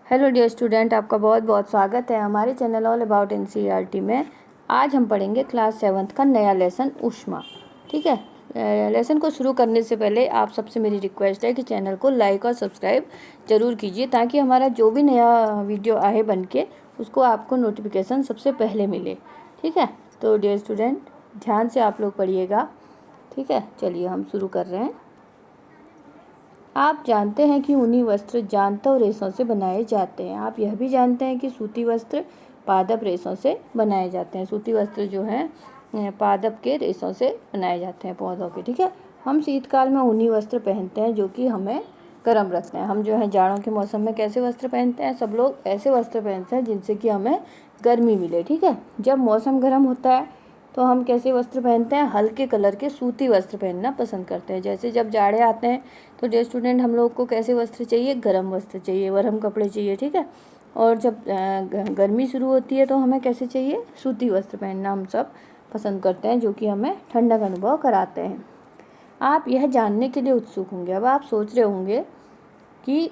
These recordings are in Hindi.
हेलो डियर स्टूडेंट, आपका बहुत बहुत स्वागत है हमारे चैनल ऑल अबाउट एनसीईआरटी में। आज हम पढ़ेंगे क्लास 7th का नया लेसन ऊष्मा। ठीक है, लेसन को शुरू करने से पहले आप सबसे मेरी रिक्वेस्ट है कि चैनल को लाइक और सब्सक्राइब ज़रूर कीजिए, ताकि हमारा जो भी नया वीडियो आए बन के उसको आपको नोटिफिकेशन सबसे पहले मिले। ठीक है, तो डियर स्टूडेंट ध्यान से आप लोग पढ़िएगा। ठीक है, चलिए हम शुरू कर रहे हैं। आप जानते हैं कि ऊनी वस्त्र जांतव रेशों से बनाए जाते हैं। आप यह भी जानते हैं कि सूती वस्त्र पादप रेशों से बनाए जाते हैं। सूती वस्त्र जो हैं पादप के रेशों से बनाए जाते हैं, पौधों के। ठीक है, हम शीतकाल में ऊनी वस्त्र पहनते हैं जो कि हमें गर्म रखते हैं। हम जो है जाड़ों के मौसम में कैसे वस्त्र पहनते हैं? सब लोग ऐसे वस्त्र पहनते हैं जिनसे कि हमें गर्मी मिले। ठीक है, जब मौसम गर्म होता है तो हम कैसे वस्त्र पहनते हैं? हल्के कलर के सूती वस्त्र पहनना पसंद करते हैं। जैसे जब जाड़े आते हैं तो डियर स्टूडेंट हम लोग को कैसे वस्त्र चाहिए? गर्म वस्त्र चाहिए, गर्म कपड़े चाहिए। ठीक है, और जब गर्मी शुरू होती है तो हमें कैसे चाहिए? सूती वस्त्र पहनना हम सब पसंद करते हैं, जो कि हमें ठंडक अनुभव कराते हैं। आप यह जानने के लिए उत्सुक होंगे, अब आप सोच रहे होंगे कि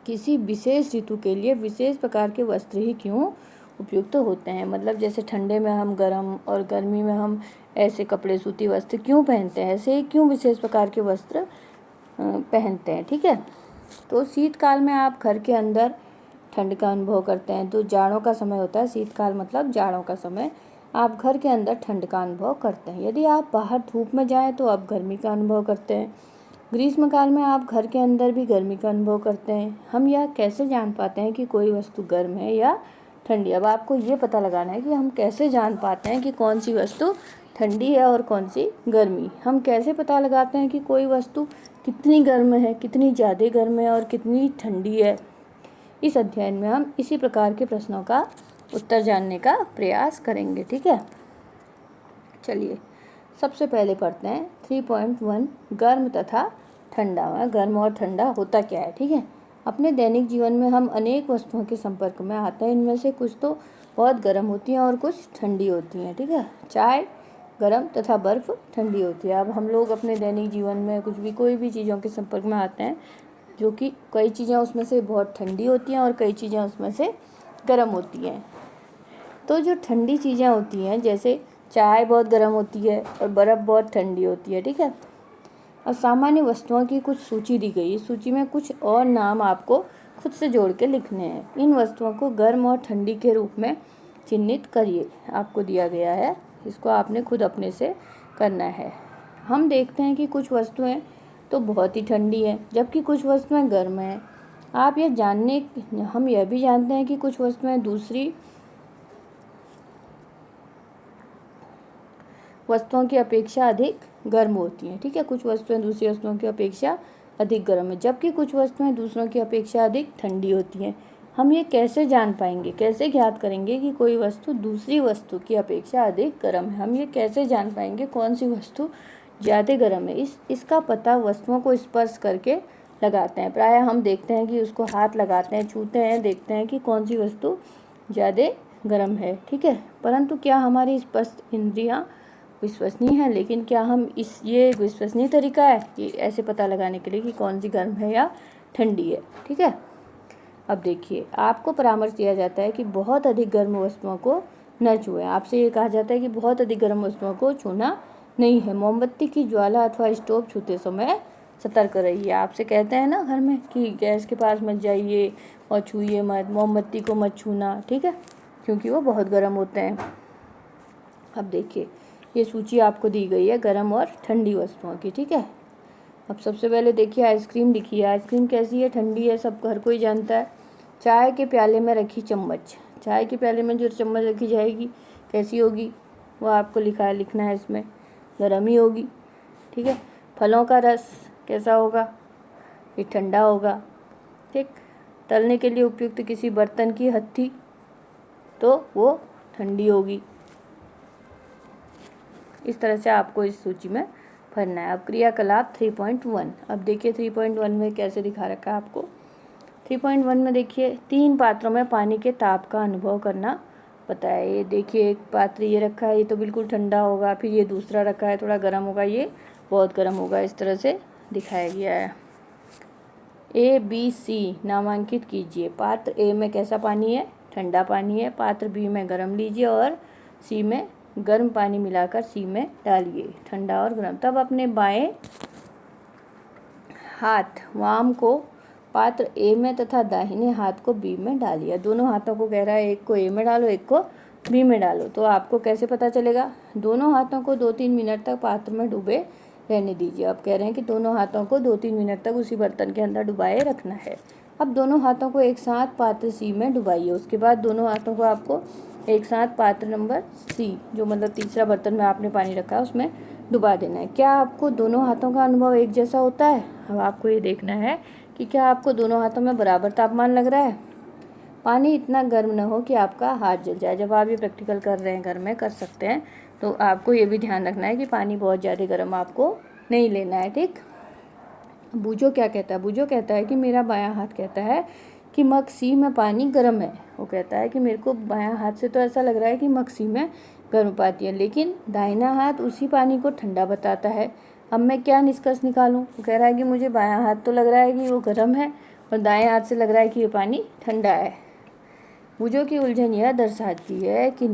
किसी विशेष ऋतु के लिए विशेष प्रकार के वस्त्र ही क्यों उपयुक्त होते हैं। मतलब जैसे ठंडे में हम गर्म और गर्मी में हम ऐसे कपड़े सूती वस्त्र क्यों पहनते हैं, ऐसे ही क्यों विशेष प्रकार के वस्त्र पहनते हैं। ठीक है, तो शीतकाल में आप घर के अंदर ठंड का अनुभव करते हैं। तो जाड़ों का समय होता है, शीतकाल मतलब जाड़ों का समय, आप घर के अंदर ठंड का अनुभव करते हैं। यदि आप बाहर धूप में जाएं तो आप गर्मी का अनुभव करते हैं। ग्रीष्मकाल में आप घर के अंदर भी गर्मी का अनुभव करते हैं। हम यह कैसे जान पाते हैं कि कोई वस्तु गर्म है या ठंडी? अब आपको ये पता लगाना है कि हम कैसे जान पाते हैं कि कौन सी वस्तु ठंडी है और कौन सी गर्मी। हम कैसे पता लगाते हैं कि कोई वस्तु कितनी गर्म है, कितनी ज़्यादा गर्म है और कितनी ठंडी है? इस अध्ययन में हम इसी प्रकार के प्रश्नों का उत्तर जानने का प्रयास करेंगे। ठीक है, चलिए सबसे पहले पढ़ते हैं 3.1 गर्म तथा ठंडा। गर्म और ठंडा होता क्या है? ठीक है, अपने दैनिक जीवन में हम अनेक वस्तुओं के संपर्क में आते हैं। इनमें से कुछ तो बहुत गर्म होती हैं और कुछ ठंडी होती हैं। ठीक है, चाय गर्म तथा बर्फ़ ठंडी होती है। अब हम लोग अपने दैनिक जीवन में कोई भी चीज़ों के संपर्क में आते हैं, जो कि कई चीज़ें उसमें से बहुत ठंडी होती हैं और कई चीज़ें उसमें से गर्म होती हैं। तो जो ठंडी चीज़ें होती हैं, जैसे चाय बहुत गर्म होती है और बर्फ़ बहुत ठंडी होती है। ठीक है, और सामान्य वस्तुओं की कुछ सूची दी गई। इस सूची में कुछ और नाम आपको खुद से जोड़ के लिखने हैं। इन वस्तुओं को गर्म और ठंडी के रूप में चिन्हित करिए। आपको दिया गया है, इसको आपने खुद अपने से करना है। हम देखते हैं कि कुछ वस्तुएं तो बहुत ही ठंडी हैं, जबकि कुछ वस्तुएं गर्म हैं। हम यह भी जानते हैं कि कुछ वस्तुएं दूसरी वस्तुओं की अपेक्षा अधिक गर्म होती हैं। ठीक है, कुछ वस्तुएं दूसरी वस्तुओं की अपेक्षा अधिक गर्म है, जबकि कुछ वस्तुएं दूसरों की अपेक्षा अधिक ठंडी होती हैं। हम ये कैसे जान पाएंगे, कैसे ज्ञात करेंगे कि कोई वस्तु दूसरी वस्तु की अपेक्षा अधिक गर्म है? हम ये कैसे जान पाएंगे कौन सी वस्तु ज़्यादा गर्म है? इसका पता वस्तुओं को स्पर्श करके लगाते हैं। प्रायः हम देखते हैं कि उसको हाथ लगाते हैं, छूते हैं, देखते हैं कि कौन सी वस्तु ज़्यादा गर्म है। ठीक है, परंतु क्या हमारी स्पर्श इंद्रियाँ विश्वसनीय है? लेकिन क्या हम ये विश्वसनीय तरीका है कि ऐसे पता लगाने के लिए कि कौन सी गर्म है या ठंडी है? ठीक है, अब देखिए, आपको परामर्श दिया जाता है कि बहुत अधिक गर्म वस्तुओं को न छुएं। आपसे ये कहा जाता है कि बहुत अधिक गर्म वस्तुओं को छूना नहीं है। मोमबत्ती की ज्वाला अथवा स्टोव छूते समय सतर्क रहिए। आपसे कहते हैं ना घर में कि गैस के पास मत जाइए और छूइए मत, मोमबत्ती को मत छूना। ठीक है, क्योंकि वो बहुत गर्म होते हैं। अब देखिए, ये सूची आपको दी गई है गर्म और ठंडी वस्तुओं की। ठीक है, अब सबसे पहले देखिए आइसक्रीम लिखी है। आइसक्रीम कैसी है? ठंडी है, सब हर कोई जानता है। चाय के प्याले में रखी चम्मच, चाय के प्याले में जो चम्मच रखी जाएगी कैसी होगी? वो आपको लिखना है इसमें, गर्म ही होगी। ठीक है, फलों का रस कैसा होगा? ये ठंडा होगा। ठीक, तलने के लिए उपयुक्त किसी बर्तन की हत्थी तो वो ठंडी होगी। इस तरह से आपको इस सूची में भरना है। अब क्रियाकलाप 3.1। अब देखिए 3.1 में कैसे दिखा रखा है आपको। 3.1 में देखिए 3 पात्रों में पानी के ताप का अनुभव करना बताया। ये देखिए एक पात्र ये रखा है, ये तो बिल्कुल ठंडा होगा। फिर ये दूसरा रखा है, थोड़ा गर्म होगा, ये बहुत गर्म होगा। इस तरह से दिखाया गया है। ए बी सी नामांकित कीजिए। पात्र ए में कैसा पानी है? ठंडा पानी है। पात्र बी में गर्म लीजिए और सी में गर्म पानी मिलाकर सी में डालिए, ठंडा और गर्म। तब अपने बाएं हाथ वाम को पात्र ए में तथा दाहिने हाथ को बी में डालिए। दोनों हाथों को कह रहा है, एक को ए में डालो, एक को बी में डालो। तो आपको कैसे पता चलेगा? दोनों हाथों को 2-3 मिनट तक पात्र में डूबे रहने दीजिए। अब कह रहे हैं कि दोनों हाथों को 2-3 मिनट तक उसी बर्तन के अंदर डुबाए रखना है। अब दोनों हाथों को एक साथ पात्र सी में डुबाइए। उसके बाद दोनों हाथों को आपको एक साथ पात्र नंबर सी, जो मतलब तीसरा बर्तन में आपने पानी रखा है, उसमें डुबा देना है। क्या आपको दोनों हाथों का अनुभव एक जैसा होता है? अब आपको ये देखना है कि क्या आपको दोनों हाथों में बराबर तापमान लग रहा है। पानी इतना गर्म न हो कि आपका हाथ जल जाए। जब आप ये प्रैक्टिकल कर रहे हैं, घर में कर सकते हैं, तो आपको ये भी ध्यान रखना है कि पानी बहुत ज़्यादा गर्म आपको नहीं लेना है, ठीक। बूझो क्या कहता है? बूझो कहता है कि मेरा बायां हाथ कहता है कि मग सी में पानी गर्म है। वो कहता है कि मेरे को बायां हाथ से तो ऐसा लग रहा है कि मग सी में गर्म पाती है, लेकिन दाहिना हाथ उसी पानी को ठंडा बताता है। अब मैं क्या निष्कर्ष निकालूं? वो कह रहा है कि मुझे बायां हाथ तो लग रहा है कि वो गर्म है और दाएं हाथ से लग रहा है कि ये पानी ठंडा है। बूझो की उलझन यह दर्शाती है कि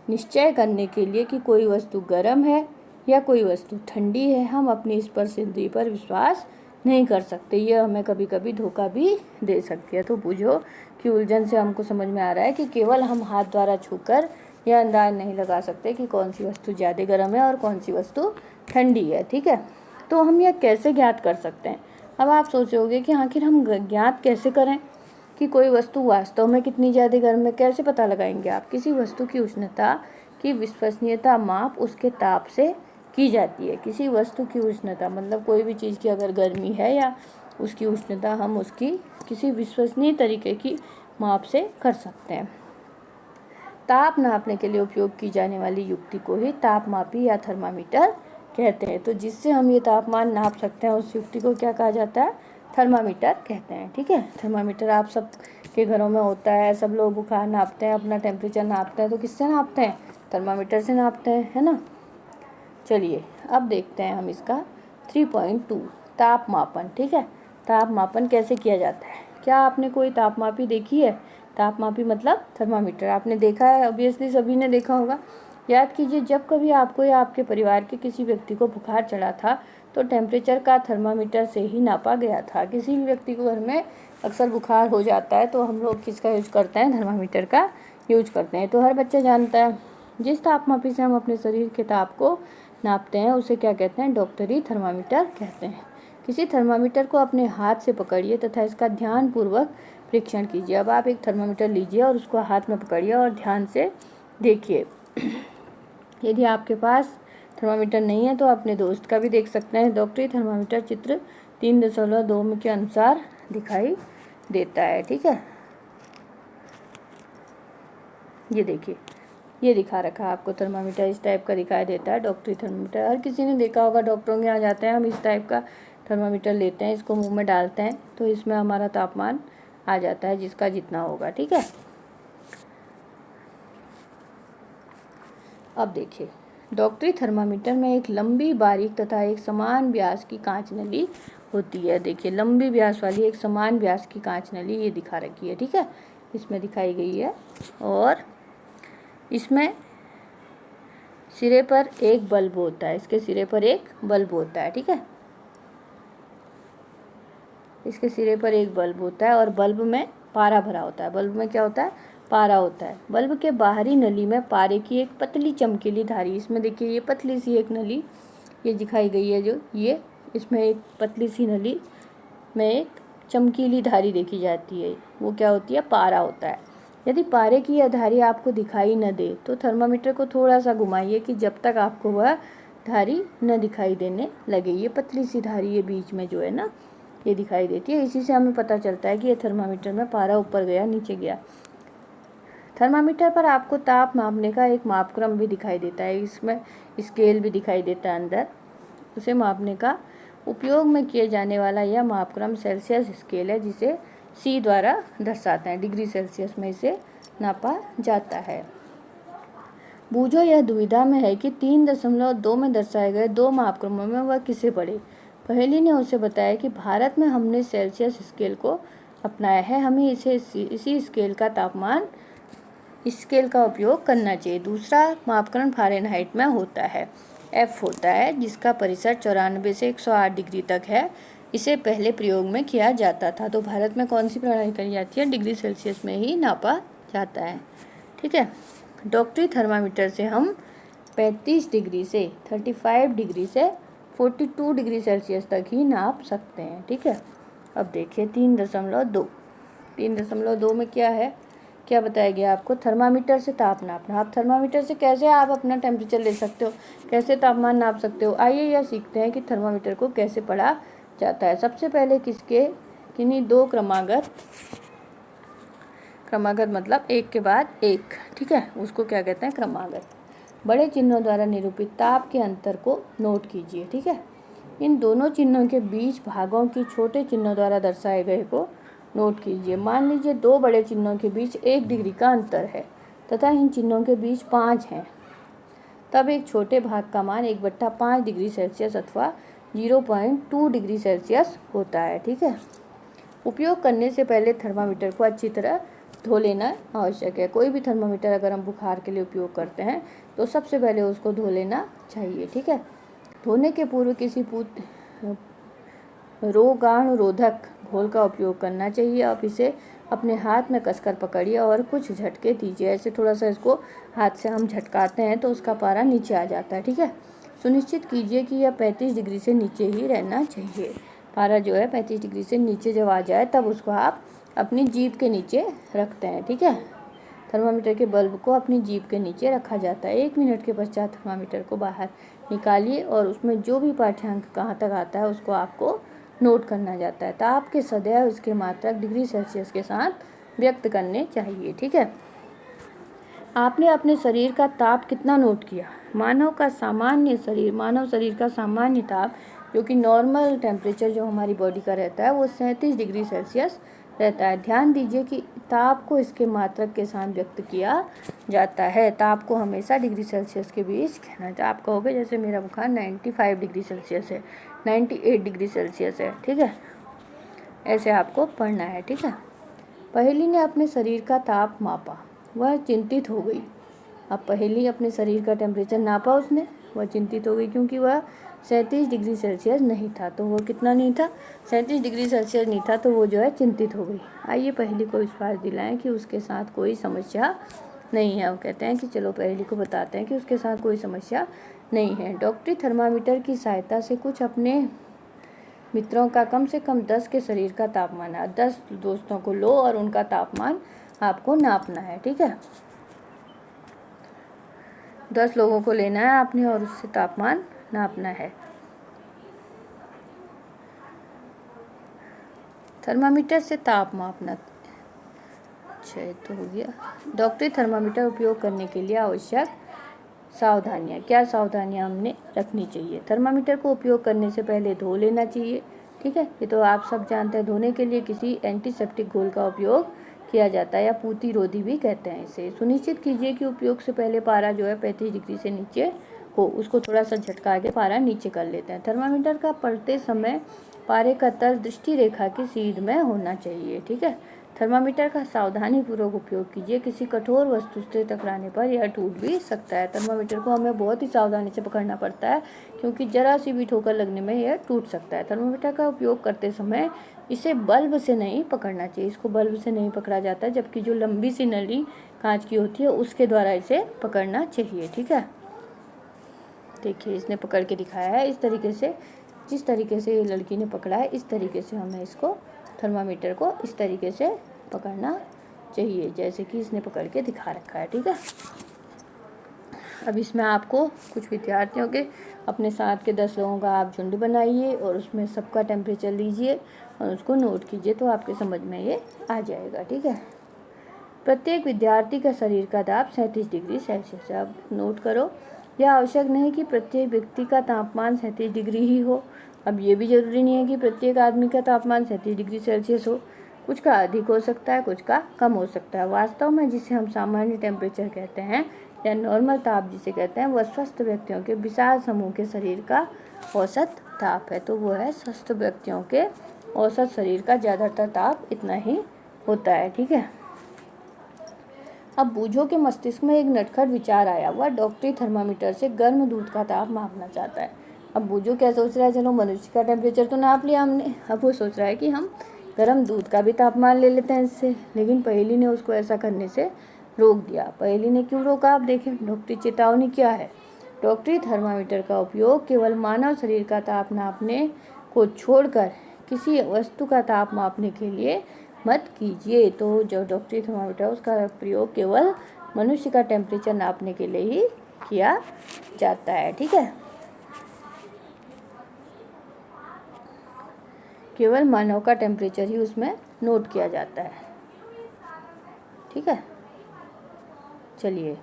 निश्चय करने के लिए कि कोई वस्तु गर्म है या कोई वस्तु ठंडी है, हम अपनी स्पर्श इंद्रिय पर विश्वास नहीं कर सकते। यह हमें कभी कभी धोखा भी दे सकती है। तो बूझो कि उलझन से हमको समझ में आ रहा है कि केवल हम हाथ द्वारा छूकर यह अंदाज नहीं लगा सकते कि कौन सी वस्तु ज़्यादा गर्म है और कौन सी वस्तु ठंडी है, ठीक है। तो हम यह कैसे ज्ञात कर सकते हैं? अब आप सोचोगे कि आखिर हम ज्ञात कैसे करें कि कोई वस्तु वास्तव में कितनी ज़्यादा गर्म है? कैसे पता लगाएंगे आप? किसी वस्तु की उष्णता की विश्वसनीयता माप उसके ताप से की जाती है। किसी वस्तु की उष्णता मतलब कोई भी चीज़ की अगर गर्मी है या उसकी उष्णता, हम उसकी किसी विश्वसनीय तरीके की माप से कर सकते हैं। ताप नापने के लिए उपयोग की जाने वाली युक्ति को ही तापमापी या थर्मामीटर कहते हैं। तो जिससे हम ये तापमान नाप सकते हैं, उस युक्ति को क्या कहा जाता है? थर्मामीटर कहते हैं, ठीक है। थर्मामीटर आप सब के घरों में होता है। सब लोग बुखार नापते हैं, अपना टेम्परेचर नापते हैं, तो किससे नापते हैं? थर्मामीटर से नापते हैं, है ना। चलिए अब देखते हैं हम इसका 3.2 ताप मापन, ठीक है। ताप मापन कैसे किया जाता है? क्या आपने कोई तापमापी देखी है? तापमापी मतलब थर्मामीटर आपने देखा है, ऑब्वियसली सभी ने देखा होगा। याद कीजिए, जब कभी आपको या आपके परिवार के किसी व्यक्ति को बुखार चढ़ा था तो टेम्परेचर का थर्मामीटर से ही नापा गया था। किसी भी व्यक्ति को घर में अक्सर बुखार हो जाता है तो हम लोग किसका यूज करते हैं? थर्मामीटर का यूज करते हैं। तो हर बच्चा जानता है, जिस तापमापी से हम अपने शरीर के ताप को नापते हैं उसे क्या कहते हैं? डॉक्टरी थर्मामीटर कहते हैं। किसी थर्मामीटर को अपने हाथ से पकड़िए तथा इसका ध्यानपूर्वक परीक्षण कीजिए। अब आप एक थर्मामीटर लीजिए और उसको हाथ में पकड़िए और ध्यान से देखिए। यदि आपके पास थर्मामीटर नहीं है तो अपने दोस्त का भी देख सकते हैं। डॉक्टरी थर्मामीटर चित्र 3.2 के अनुसार दिखाई देता है, ठीक है। ये देखिए, ये दिखा रखा है आपको थर्मामीटर, इस टाइप का दिखाई देता है डॉक्टरी थर्मामीटर। हर किसी ने देखा होगा, डॉक्टरों के यहाँ जाते हैं हम, इस टाइप का थर्मामीटर लेते हैं, इसको मुंह में डालते हैं तो इसमें हमारा तापमान आ जाता है जिसका जितना होगा, ठीक है। अब देखिए, डॉक्टरी थर्मामीटर में एक लंबी बारीक तथा एक समान व्यास की कांच नली होती है। देखिए, लंबी व्यास वाली एक समान व्यास की कांच नली ये दिखा रखी है, ठीक है, इसमें दिखाई गई है। और इसमें सिरे पर एक बल्ब होता है, इसके सिरे पर एक बल्ब होता है, ठीक है। इसके सिरे पर एक बल्ब होता है और बल्ब में पारा भरा होता है। बल्ब में क्या होता है? पारा होता है। बल्ब के बाहरी नली में पारे की एक पतली चमकीली धारी, इसमें देखिए ये पतली सी एक नली ये दिखाई गई है, जो ये इसमें एक पतली सी नली में एक चमकीली धारी देखी जाती है, वो क्या होती है? पारा होता है। यदि पारे की यह धारी आपको दिखाई न दे तो थर्मामीटर को थोड़ा सा घुमाइए कि जब तक आपको वह धारी न दिखाई देने लगे। ये पतली सी धारी ये बीच में जो है ना, ये दिखाई देती है। इसी से हमें पता चलता है कि ये थर्मामीटर में पारा ऊपर गया नीचे गया। थर्मामीटर पर आपको ताप मापने का एक मापक्रम भी दिखाई देता है, इसमें स्केल भी दिखाई देता है अंदर। उसे मापने का उपयोग में किए जाने वाला यह मापक्रम सेल्सियस स्केल है, जिसे सी द्वारा दर्शाते हैं। डिग्री सेल्सियस में इसे नापा जाता है। बूझो यह दुविधा में है कि 3.2 में दर्शाए गए दो मापक्रमों में वह किसे पढ़े। पहेली ने उसे बताया कि भारत में हमने सेल्सियस स्केल को अपनाया है, हमें इसी स्केल का उपयोग करना चाहिए। दूसरा मापकरण फ़ारेनहाइट में होता है, F होता है, जिसका परिसर 94 से 108 डिग्री तक है। इसे पहले प्रयोग में किया जाता था। तो भारत में कौन सी प्रणाली करी जाती है? डिग्री सेल्सियस में ही नापा जाता है। ठीक है। डॉक्टरी थर्मामीटर से हम 35 डिग्री से 35 डिग्री से 42 डिग्री सेल्सियस तक ही नाप सकते हैं। ठीक है। अब देखिए 3.2 में क्या है, क्या बताया गया आपको? थर्मामीटर से ताप नापना। आप थर्मामीटर से कैसे आप अपना टेम्परेचर ले सकते हो, कैसे तापमान नाप सकते हो? आइए यह सीखते हैं कि थर्मामीटर को कैसे पढ़ा जाता है। सबसे पहले किन्हीं दो क्रमागत मतलब एक के बाद एक, ठीक है, उसको क्या कहते हैं? क्रमागत। बड़े चिन्हों द्वारा निरूपित ताप के अंतर को नोट कीजिए। ठीक है। इन दोनों चिन्हों के बीच भागों की छोटे चिन्हों द्वारा दर्शाए गए को नोट कीजिए। मान लीजिए दो बड़े चिन्हों के बीच 1 डिग्री का अंतर है तथा इन चिन्हों के बीच 5 हैं, तब एक छोटे भाग का मान 1/5 डिग्री सेल्सियस अथवा 0.2 डिग्री सेल्सियस होता है। ठीक है। उपयोग करने से पहले थर्मामीटर को अच्छी तरह धो लेना आवश्यक है। कोई भी थर्मामीटर अगर हम बुखार के लिए उपयोग करते हैं तो सबसे पहले उसको धो लेना चाहिए। ठीक है। धोने के पूर्व किसी रोगाणुरोधक घोल का उपयोग करना चाहिए। आप इसे अपने हाथ में कसकर पकड़िए और कुछ झटके दीजिए। ऐसे थोड़ा सा इसको हाथ से हम झटकाते हैं तो उसका पारा नीचे आ जाता है। ठीक है। सुनिश्चित कीजिए कि यह 35 डिग्री से नीचे ही रहना चाहिए। पारा जो है 35 डिग्री से नीचे जब आ जाए तब उसको आप अपनी जीभ के नीचे रखते हैं। ठीक है। थर्मामीटर के बल्ब को अपनी जीभ के नीचे रखा जाता है। 1 मिनट के पश्चात थर्मामीटर को बाहर निकालिए और उसमें जो भी पाठ्यांक कहाँ तक आता है उसको आपको नोट करना जाता है। ताप के सदैव इसके मात्रक डिग्री सेल्सियस के साथ व्यक्त करने चाहिए। ठीक है। आपने अपने शरीर का ताप कितना नोट किया? मानव शरीर का सामान्य ताप, जो कि नॉर्मल टेम्परेचर जो हमारी बॉडी का रहता है, वो 37 डिग्री सेल्सियस रहता है। ध्यान दीजिए कि ताप को इसके मात्रक के साथ व्यक्त किया जाता है। ताप को हमेशा डिग्री सेल्सियस के बीच कहना चाहिए। आप कहोगे जैसे मेरा बुखार 95 डिग्री सेल्सियस है, 98 डिग्री सेल्सियस है। ठीक है। ऐसे आपको पढ़ना है। ठीक है। पहेली ने अपने शरीर का ताप मापा, वह चिंतित हो गई। अब पहेली अपने शरीर का टेम्परेचर नापा उसने, वह चिंतित हो गई क्योंकि वह 37 डिग्री सेल्सियस नहीं था। तो वो कितना नहीं था? 37 डिग्री सेल्सियस नहीं था, तो वो जो है चिंतित हो गई। आइए पहेली को विश्वास दिलाएं कि उसके साथ कोई समस्या नहीं है। वो कहते हैं कि चलो पहेली को बताते हैं कि उसके साथ कोई समस्या नहीं है। डॉक्टरी थर्मामीटर की सहायता से कुछ अपने मित्रों का कम से कम 10 के शरीर का तापमान है। 10 दोस्तों को लो और उनका तापमान आपको नापना है। ठीक है। 10 लोगों को लेना है आपने और उससे तापमान नापना है। थर्मामीटर से ताप मापना। अच्छा, तो हो गया। डॉक्टरी थर्मामीटर उपयोग करने के लिए आवश्यक सावधानियाँ। क्या सावधानियाँ हमने रखनी चाहिए? थर्मामीटर को उपयोग करने से पहले धो लेना चाहिए। ठीक है। ये तो आप सब जानते हैं। धोने के लिए किसी एंटीसेप्टिक घोल का उपयोग किया जाता है या पूतिरोधी भी कहते हैं इसे। सुनिश्चित कीजिए कि उपयोग से पहले पारा जो है 35 डिग्री से नीचे हो। उसको थोड़ा सा झटका के पारा नीचे कर लेते हैं। थर्मामीटर का पढ़ते समय पारे का तल दृष्टि रेखा की सीध में होना चाहिए। ठीक है। थर्मामीटर का सावधानीपूर्वक उपयोग कीजिए। किसी कठोर वस्तु से टकराने पर यह टूट भी सकता है। थर्मामीटर को हमें बहुत ही सावधानी से पकड़ना पड़ता है क्योंकि जरा सी भी ठोकर लगने में यह टूट सकता है। थर्मामीटर का उपयोग करते समय इसे बल्ब से नहीं पकड़ना चाहिए। इसको बल्ब से नहीं पकड़ा जाता है, जबकि जो लंबी सी नली कांच की होती है उसके द्वारा इसे पकड़ना चाहिए। ठीक है। देखिए इसने पकड़ के दिखाया है इस तरीके से। जिस तरीके से ये लड़की ने पकड़ा है इस तरीके से हमें इसको थर्मामीटर को इस तरीके से पकड़ना चाहिए, जैसे कि इसने पकड़ के दिखा रखा है। ठीक है। अब इसमें आपको कुछ विद्यार्थियों के अपने साथ के 10 लोगों का आप झुंड बनाइए और उसमें सबका टेम्परेचर लीजिए और उसको नोट कीजिए, तो आपके समझ में ये आ जाएगा। ठीक है। प्रत्येक विद्यार्थी का शरीर का ताप 37 डिग्री सेल्सियस है। अब नोट करो, यह आवश्यक नहीं कि प्रत्येक व्यक्ति का तापमान 37 डिग्री ही हो। अब ये भी जरूरी नहीं है कि प्रत्येक आदमी का तापमान 37 डिग्री सेल्सियस हो। कुछ का अधिक हो सकता है, कुछ का कम हो सकता है। वास्तव में जिसे हम सामान्य टेम्परेचर कहते हैं या नॉर्मल ताप जिसे कहते हैं, वह स्वस्थ व्यक्तियों के विशाल समूह के शरीर का औसत ताप है, तो वो है स्वस्थ व्यक्तियों के औसत शरीर का ज़्यादातर ताप इतना ही होता है। ठीक है। अब बूझो के मस्तिष्क में एक नटखट विचार आया, वह डॉक्टरी थर्मामीटर से गर्म दूध का ताप मापना चाहता है। अब बूझो क्या सोच रहा है, चलो मनुष्य का टेम्परेचर तो नाप लिया हमने, अब वो सोच रहा है कि हम गर्म दूध का भी तापमान ले लेते हैं इससे। लेकिन पहेली ने उसको ऐसा करने से रोक दिया। पहेली ने क्यों रोका, आप देखें। डॉक्टरी चेतावनी क्या है। डॉक्टरी थर्मामीटर का उपयोग केवल मानव शरीर का ताप नापने को छोड़कर किसी वस्तु का ताप मापने के लिए मत कीजिए। तो जो डॉक्टरी थर्मामीटर है उसका प्रयोग केवल मनुष्य का टेम्परेचर नापने के लिए ही किया जाता है। ठीक है। केवल मानव का टेम्परेचर ही उसमें नोट किया जाता है। ठीक है। चलिए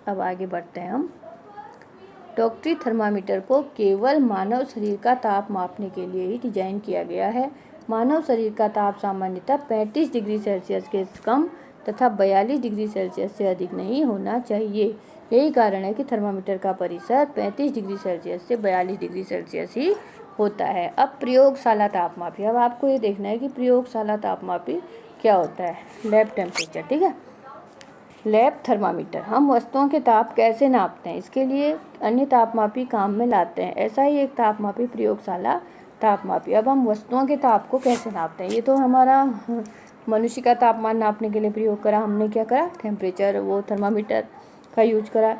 अब आगे बढ़ते हैं हम। डॉक्टरी थर्मामीटर को केवल मानव शरीर का ताप मापने के लिए ही डिजाइन किया गया है। मानव शरीर का ताप सामान्यतः 35 डिग्री सेल्सियस के कम तथा 42 डिग्री सेल्सियस से अधिक नहीं होना चाहिए। यही कारण है कि थर्मामीटर का परिसर 35 डिग्री सेल्सियस से 42 डिग्री सेल्सियस ही होता है। अब प्रयोगशाला तापमापी। अब आपको ये देखना है कि प्रयोगशाला तापमापी क्या होता है। Lab temperature. ठीक है। Lab thermometer. हम वस्तुओं के ताप कैसे नापते हैं, इसके लिए अन्य तापमापी काम में लाते हैं। ऐसा ही एक तापमापी प्रयोगशाला तापमापी। अब हम वस्तुओं के ताप को कैसे नापते हैं, ये तो हमारा मनुष्य का तापमान नापने के लिए प्रयोग करा हमने, क्या करा, टेम्परेचर, वो थर्मामीटर का यूज करा।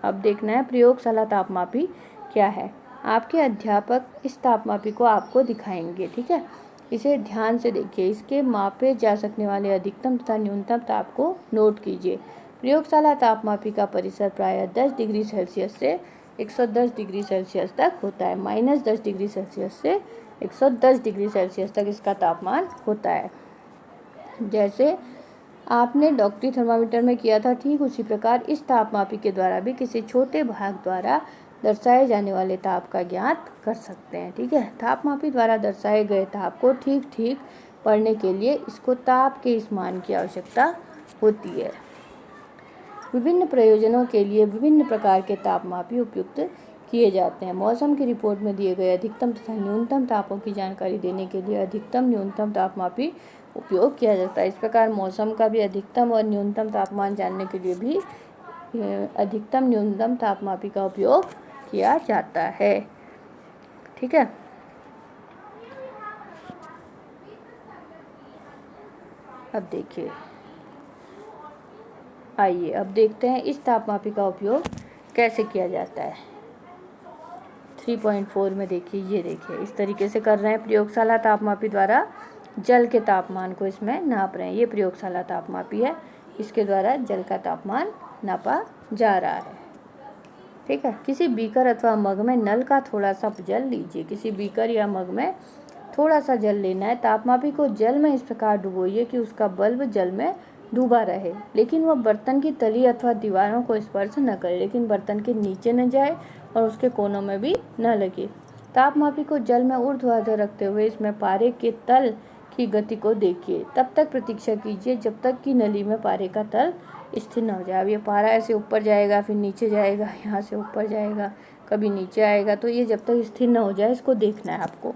अब देखना है प्रयोगशाला तापमापी क्या है। आपके अध्यापक इस तापमापी को आपको दिखाएंगे। ठीक है। इसे ध्यान से देखिए। इसके मापे जा सकने वाले अधिकतम तथा न्यूनतम ताप को नोट कीजिए। प्रयोगशाला तापमापी का परिसर प्रायः 10 डिग्री सेल्सियस से 110 डिग्री सेल्सियस तक होता है। -10 डिग्री सेल्सियस से 110 डिग्री सेल्सियस तक इसका तापमान होता है। जैसे आपने डॉक्टरी थर्मामीटर में किया था, ठीक उसी प्रकार इस तापमापी के द्वारा भी किसी छोटे भाग द्वारा दर्शाए जाने वाले ताप का ज्ञात कर सकते हैं। ठीक है। तापमापी द्वारा दर्शाए गए ताप को ठीक ठीक पढ़ने के लिए इसको ताप के इस मान की आवश्यकता होती है। विभिन्न प्रयोजनों के लिए विभिन्न प्रकार के तापमापी उपयुक्त किए जाते हैं। मौसम की रिपोर्ट में दिए गए अधिकतम तथा न्यूनतम तापों की जानकारी देने के लिए अधिकतम न्यूनतम तापमापी उपयोग किया जाता है। इस प्रकार मौसम का भी अधिकतम और न्यूनतम तापमान जानने के लिए भी अधिकतम न्यूनतम तापमापी का उपयोग किया जाता है। ठीक है। अब देखिए, आइए अब देखते हैं इस तापमापी का उपयोग कैसे किया जाता है। 3.4 में देखिए, ये देखिए इस तरीके से कर रहे हैं। प्रयोगशाला तापमापी द्वारा जल के तापमान को इसमें नाप रहे हैं। ये प्रयोगशाला तापमापी है, इसके द्वारा जल का तापमान नापा जा रहा है। ठीक है। किसी बीकर अथवा मग में नल का थोड़ा सा जल लीजिए। किसी बीकर या मग में थोड़ा सा जल लेना है। तापमापी को जल में इस प्रकार डुबोइए कि उसका बल्ब जल में डूबा रहे, लेकिन वह बर्तन की तली अथवा दीवारों को स्पर्श न करे, लेकिन बर्तन के नीचे न जाए और उसके कोनों में भी न लगे। तापमापी को जल में ऊर्ध्वाधर रखते हुए इसमें पारे के तल की गति को देखिए। तब तक प्रतीक्षा कीजिए जब तक कि नली में पारे का तल स्थिर न हो जाए। अब ये पारा ऐसे ऊपर जाएगा, फिर नीचे जाएगा, यहाँ से ऊपर जाएगा, कभी नीचे आएगा, तो ये जब तक स्थिर न हो जाए इसको देखना है आपको।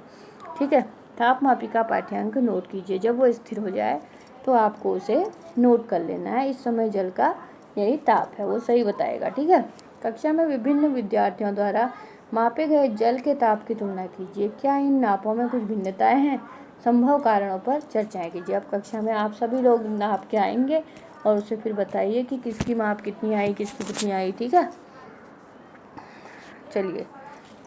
ठीक है। तापमापी का पाठ्यांक नोट कीजिए। जब वो स्थिर हो जाए तो आपको उसे नोट कर लेना है। इस समय जल का यही ताप है, वो सही बताएगा। ठीक है। कक्षा में विभिन्न विद्यार्थियों द्वारा मापे गए जल के ताप की तुलना कीजिए। क्या इन नापों में कुछ भिन्नताएं हैं? संभव कारणों पर चर्चाएं कीजिए। अब कक्षा में आप सभी लोग नाप के आएंगे और उसे फिर बताइए कि किसकी माप कितनी आई, किसकी कितनी आई। ठीक है। चलिए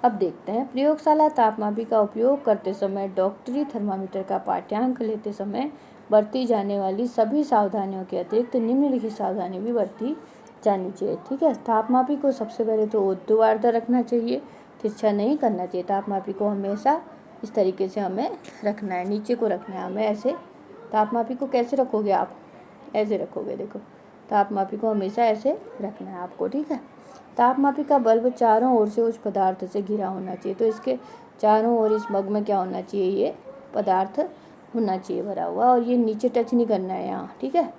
अब देखते हैं प्रयोगशाला तापमापी का उपयोग करते समय डॉक्टरी थर्मामीटर का पाठ्यांक लेते समय बरती जाने वाली सभी सावधानियों के अतिरिक्त निम्नलिखित सावधानी भी बरती जानी चाहिए। ठीक है। तापमापी को सबसे पहले तो ऊर्ध्वाधर रखना चाहिए, तिरछा नहीं करना चाहिए। तापमापी को हमेशा इस तरीके से हमें रखना है, नीचे को रखना है हमें ऐसे। तापमापी को कैसे रखोगे आप, ऐसे रखोगे, देखो तापमापी को हमेशा ऐसे रखना है आपको। ठीक है। तापमापी का बल्ब चारों ओर से उस पदार्थ से घिरा होना चाहिए। तो इसके चारों ओर इस मग में क्या होना चाहिए, ये पदार्थ होना चाहिए भरा हुआ, और ये नीचे टच नहीं करना है यहाँ। ठीक है।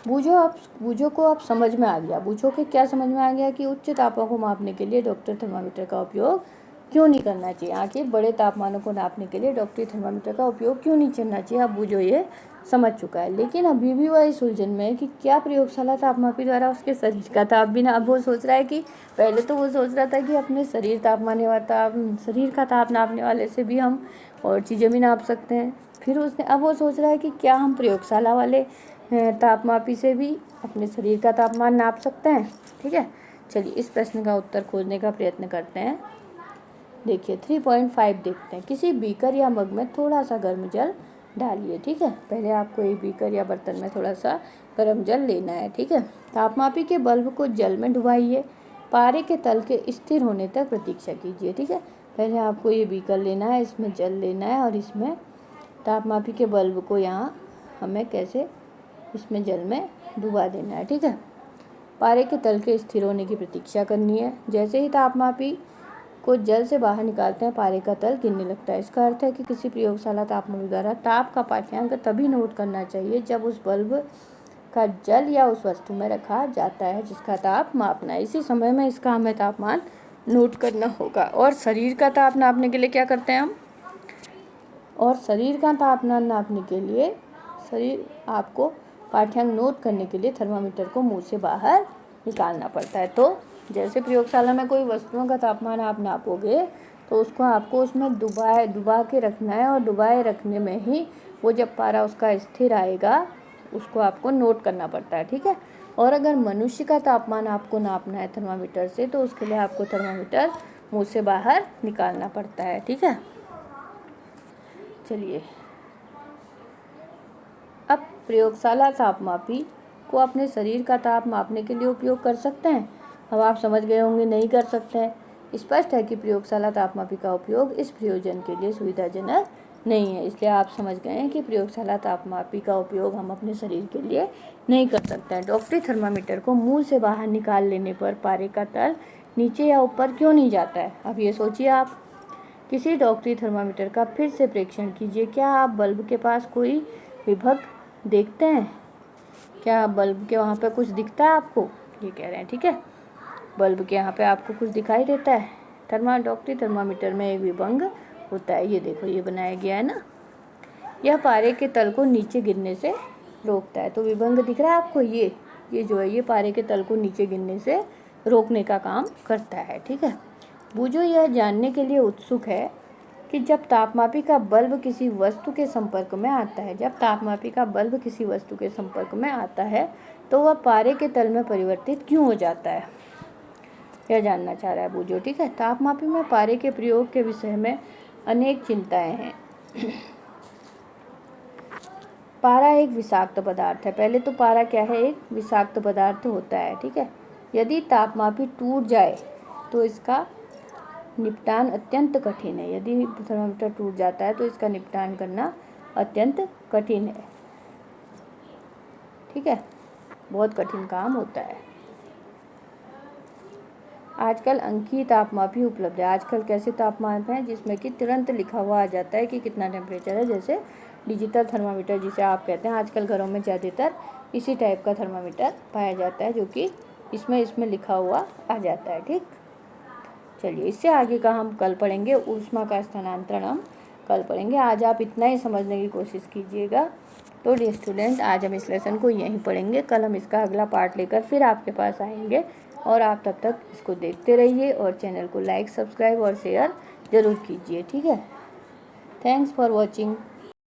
बूझो को अब समझ में आ गया। बूझो के क्या समझ में आ गया कि उच्च तापों को मापने के लिए डॉक्टर थर्मामीटर का उपयोग क्यों नहीं करना चाहिए। आखिर बड़े तापमानों को नापने के लिए डॉक्टरी थर्मामीटर का उपयोग क्यों नहीं करना चाहिए, अब बूझो ये समझ चुका है। लेकिन अभी भी वह इस उलझन में है कि क्या प्रयोगशाला तापमापी द्वारा उसके शरीर का ताप भी ना, अब वो सोच रहा है कि पहले तो वो सोच रहा था कि अपने शरीर शरीर का ताप नापने वाले से भी हम और चीज़ें भी नाप सकते हैं। फिर अब वो सोच रहा है कि क्या हम प्रयोगशाला वाले तापमापी से भी अपने शरीर का तापमान नाप सकते हैं। ठीक है, चलिए इस प्रश्न का उत्तर खोजने का प्रयत्न करते हैं। देखिए 3.5 देखते हैं। किसी बीकर या मग में थोड़ा सा गर्म जल डालिए। ठीक है, पहले आपको एक बीकर या बर्तन में थोड़ा सा गर्म जल लेना है। ठीक है, तापमापी के बल्ब को जल में डुबाइए, पारे के तल के स्थिर होने तक प्रतीक्षा कीजिए। ठीक है, पहले आपको ये बीकर लेना है, इसमें जल लेना है और इसमें तापमापी के बल्ब को यहाँ हमें कैसे इसमें जल में डुबा देना है। ठीक है, पारे के तल के स्थिर होने की प्रतीक्षा करनी है। जैसे ही तापमापी को जल से बाहर निकालते हैं पारे का तल गिरने लगता है। इसका अर्थ है कि किसी प्रयोगशाला तापमापी द्वारा ताप का पाठ्यांक तभी नोट करना चाहिए जब उस बल्ब का जल या उस वस्तु में रखा जाता है जिसका ताप मापना है। इसी समय में इसका हमें तापमान नोट करना होगा। और शरीर का ताप नापने के लिए क्या करते हैं हम, और शरीर का तापमान नापने के लिए आपको पाठ्यांक नोट करने के लिए थर्मामीटर को मुंह से बाहर निकालना पड़ता है। तो जैसे प्रयोगशाला में कोई वस्तुओं का तापमान आप नापोगे तो उसको आपको उसमें डुबा के रखना है और डुबाए रखने में ही वो जब पारा उसका स्थिर आएगा उसको आपको नोट करना पड़ता है। ठीक है, और अगर मनुष्य का तापमान आपको नापना है थर्मामीटर से तो उसके लिए आपको थर्मामीटर मुंह से बाहर निकालना पड़ता है। ठीक है, चलिए अब प्रयोगशाला तापमापी को अपने शरीर का ताप मापने के लिए उपयोग कर सकते हैं। अब आप समझ गए होंगे नहीं कर सकते हैं। स्पष्ट है कि प्रयोगशाला तापमापी का उपयोग इस प्रयोजन के लिए सुविधाजनक नहीं है। इसलिए आप समझ गए हैं कि प्रयोगशाला तापमापी का उपयोग हम अपने शरीर के लिए नहीं कर सकते हैं। डॉक्टरी थर्मामीटर को मुंह से बाहर निकाल लेने पर पारे का तल नीचे या ऊपर क्यों नहीं जाता है। अब ये सोचिए आप। किसी डॉक्टरी थर्मामीटर का फिर से परीक्षण कीजिए। क्या आप बल्ब के पास कोई विभव देखते हैं, क्या बल्ब के वहाँ पे कुछ दिखता है आपको, ये कह रहे हैं। ठीक है, बल्ब के यहाँ पे आपको कुछ दिखाई देता है। डॉक्टरी थर्मामीटर में एक विभंग होता है, ये देखो ये बनाया गया है ना, यह पारे के तल को नीचे गिरने से रोकता है। तो विभंग दिख रहा है आपको, ये जो है ये पारे के तल को नीचे गिरने से रोकने का काम करता है। ठीक है, बूझो यह जानने के लिए उत्सुक है कि जब तापमापी का बल्ब किसी वस्तु के संपर्क में आता है, तो वह पारे के तल में परिवर्तित क्यों हो जाता है, यह जानना चाह रहा है बूझो। ठीक है, तापमापी में पारे के प्रयोग के विषय में अनेक चिंताएं हैं। पारा एक विषाक्त पदार्थ है। पहले तो पारा क्या है, एक विषाक्त पदार्थ होता है। ठीक है, यदि तापमापी टूट जाए तो इसका निपटान अत्यंत कठिन है। यदि थर्मामीटर टूट जाता है तो इसका निपटान करना अत्यंत कठिन है। ठीक है, बहुत कठिन काम होता है। आजकल अंकीय तापमापी उपलब्ध है। आजकल कैसे तापमान है जिसमें कि तुरंत लिखा हुआ आ जाता है कि कितना टेम्परेचर है, जैसे डिजिटल थर्मामीटर जिसे आप कहते हैं। आजकल घरों में ज़्यादातर इसी टाइप का थर्मामीटर पाया जाता है जो कि इसमें लिखा हुआ आ जाता है। ठीक, चलिए इससे आगे का हम कल पढ़ेंगे। ऊष्मा का स्थानांतरण हम कल पढ़ेंगे। आज आप इतना ही समझने की कोशिश कीजिएगा। तो डियर स्टूडेंट, आज हम इस लेसन को यहीं पढ़ेंगे। कल हम इसका अगला पार्ट लेकर फिर आपके पास आएंगे और आप तब तक इसको देखते रहिए और चैनल को लाइक, सब्सक्राइब और शेयर ज़रूर कीजिए। ठीक है, थैंक्स फॉर वॉचिंग।